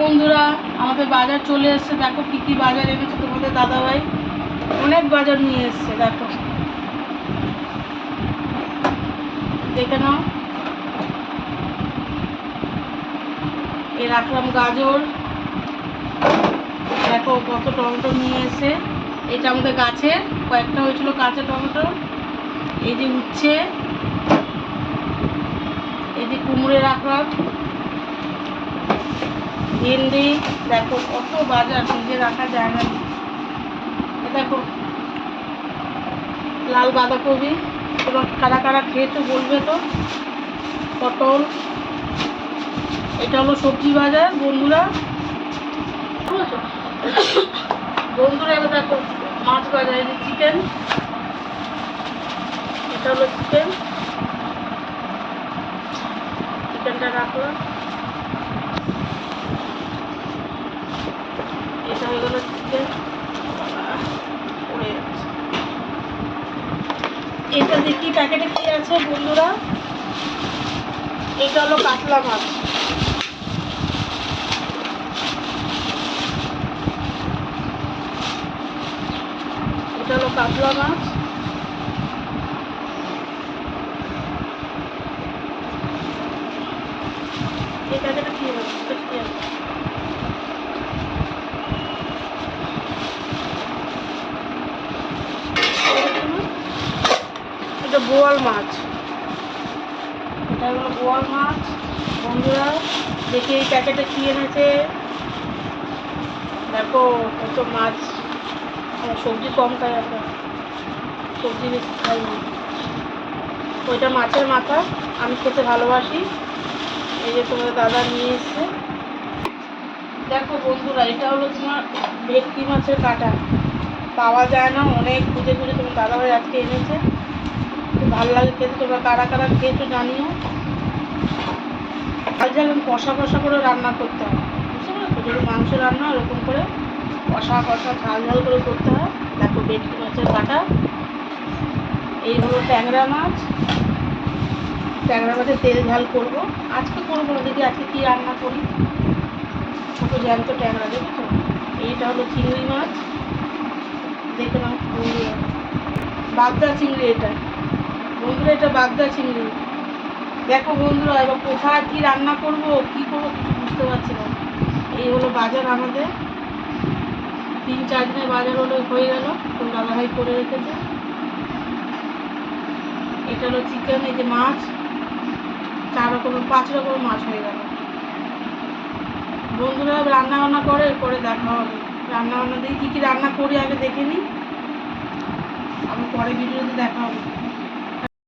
বন্ধুরা, আমাদের বাজার চলে এসছে। দেখো কি কি বাজার এনেছে তোমাদের দাদাভাই। অনেক বাজার নিয়ে এসছে, দেখো দেখে নাও। এই রাখলাম গাজর, দেখো কত টমেটো নিয়ে এসে। এটা আমাদের গাছের কয়েকটা হয়েছিল কাঁচা টমেটো। এই যে উচ্ছে, এই যে কুমড়ে রাখলাম, ভেন্ডি, দেখো কত বাজার, ফ্রিজে রাখা জায়গা নেই। দেখো লাল বাঁধাকপি, এবার কারা কারা খেয়েছো বলবে তো। পটল, এটা হলো সবজি বাজার বন্ধুরা। বন্ধুরা এবার দেখো মাছ বাজার, এই যে চিকেন, এটা হলো চিকেন, চিকেনটা রাখলাম। এটা হয়ে গেল চিকেন, পড়ে যাচ্ছে। এটা দেখি প্যাকেটে কি আছে বন্ধুরা। এটা হলো কাতলা মাছ, এটা হলো কাতলা মাছ। এই প্যাকেটে কি আছে? এটা বোয়াল মাছ, এটা হলো বোয়াল মাছ বন্ধুরা। দেখি এই প্যাকেটে কি এনেছে। দেখো কত মাছ। সবজি কম খাই আমরা, সবজি বেশি খাই না। ওইটা মাছের মাথা, আমি খেতে ভালোবাসি। এই যে তোমার দাদা নিয়ে এসছে। দেখো বন্ধুরা, এটা হলো তোমার ভেটকি মাছের কাঁটা, পাওয়া যায় না, অনেক খুঁজে খুঁজে তোমার দাদাভাই আজকে এনেছে। খুব ভালো লাগে খেতে। তোমরা কারা কারা খেয়েছো জানিও। ঝাল ঝাল কষা কষা করে রান্না করতে হয়, বুঝতে পারছো? যদি মাংস রান্না ওরকম করে কষা কষা ঝাল ঝাল করে করতে হয়। দেখো ভেটকি মাছের কাঁটা। এই হলো ট্যাংরা মাছ, ট্যাংরা মাছের তেল ঝাল করবো আজকে, করবো না, দেখি আজকে কী রান্না করি। ছোটো জ্যান্ত ট্যাংরা, দেখেছো? এইটা হলো চিংড়ি মাছ, দেখে নাও বন্ধুরা, বাগদা চিংড়ি এটা বন্ধুরা, এটা বাগদা চিংড়ি। দেখো বন্ধুরা, এবার কোথায় কী রান্না করবো, কী করবো কিছু বুঝতে পারছি না। এই হলো বাজার আমাদের, 3-4 দিনের বাজার হলো হয়ে গেল, তো দাদাভাই করে রেখেছে। এটা হলো চিকেন, এই যে মাছ, 4 রকমের 5 রকমের মাছ হয়ে গেল বন্ধুরা। রান্না বান্না করে এরপরে দেখা হবে। রান্না বান্না দিয়ে কী কী রান্না করি আগে দেখে নিই, আমার পরে ভিডিওতে দেখা হবে।